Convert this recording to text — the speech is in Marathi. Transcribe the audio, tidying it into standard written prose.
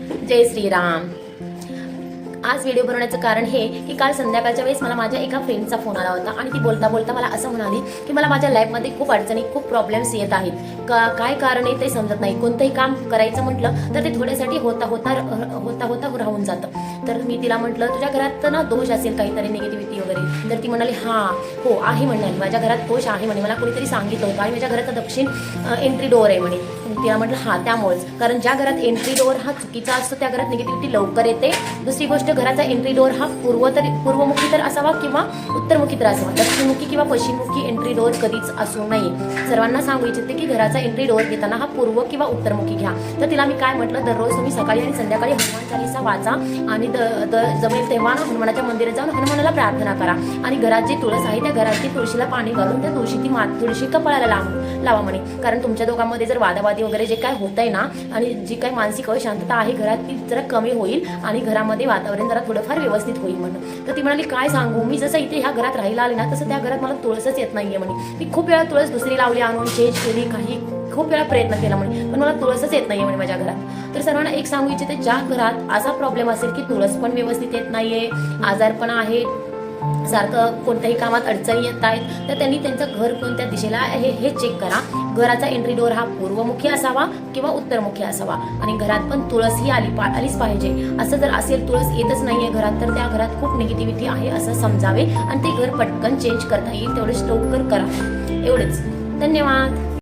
जय श्रीराम। आज व्हिडिओ बनवण्याचं कारण हे की काल संध्याकाळच्या वेळेस मला माझ्या एका फ्रेंडचा फोन आला होता आणि ती बोलता बोलता मला असं म्हणाली की मला माझ्या लाईफमध्ये खूप अडचणी, खूप प्रॉब्लेम्स येत आहेत. काय कारण आहे ते समजत नाही. कोणतंही काम करायचं म्हटलं तर ते थोड्यासाठी होता होता राहून जातं. तर मी तिला म्हटलं, तुझ्या घरात ना दोष असेल, काहीतरी निगेटिव्हिटी वगैरे. तर ती म्हणाली, हो आहे म्हणाली, माझ्या घरात दोष आहे म्हणे. मला कोणीतरी सांगितलं होतं आणि माझ्या घराचा दक्षिण एंट्री डोअर आहे म्हणे. तिला म्हटलं त्यामुळेच, कारण ज्या घरात एंट्री डोअर हा चुकीचा असतो त्या घरात निगेटिव्हिटी लवकर येते. दुसरी गोष्ट, घराचा एंट्री डोअर हा पूर्वमुखी तर असावा किंवा उत्तरमुखी तर असावा. दक्षिणमुखी किंवा पश्चिममुखी एंट्री डोअर कधीच असू नये. सर्वांना सांगू इच्छिते की घराचा एंट्री डोअर घेताना हा पूर्व किंवा उत्तरमुखी घ्या. तर तिला मी काय म्हटलं, दररोज तुम्ही सकाळी आणि संध्याकाळी हनुमान चालीसा वाचा आणि जमेल तेव्हा हनुमानाच्या मंदिरात जाऊन हनुमानाला प्रार्थना करा. आणि घरात जी तुळस आहे त्या घराची तुळशीला पाणी घालून त्या तुळशी कपाळाला लावा म्हणे. कारण तुमच्या दोघांमध्ये जर वादावादी वगैरे जे काय होत आहे ना, आणि जी काही मानसिक अशांतता आहे घरात, ती जरा कमी होईल आणि घरामध्ये वातावरण जरा थोडंफार व्यवस्थित होईल म्हणून. तर ती म्हणाली, काय सांगू, मी जसं इथे ह्या घरात राहायला आले ना तसं त्या घरात मला तुळसच येत नाहीये म्हणे. मी खूप वेळा तुळस दुसरी लावली, आणून चेंज केली, खूप वेळा प्रयत्न केला म्हणे, पण मला तुळसच येत नाहीये म्हणे माझ्या घरात. तर सर्वांना एक सांगू इच्छिते, ज्या घरात असा प्रॉब्लेम असेल की तुळस पण व्यवस्थित येत नाहीये, आजारपण आहे, सारखं कोणत्याही कामात अडचणी येत आहेत, तर त्यांनी त्यांचं घर कोणत्या दिशेला आहे हे चेक करा. घराचा एंट्री डोअर हा पूर्वमुखी असावा किंवा उत्तरमुखी असावा आणि घरात पण तुळस ही आलीच पाहिजे. असं जर असेल, तुळस येतच नाहीये घरात, तर त्या घरात खूप निगेटिव्हिटी आहे असं समजावे आणि ते घर पटकन चेंज करता येईल तेवढं लवकर करा. एवढंच. धन्यवाद.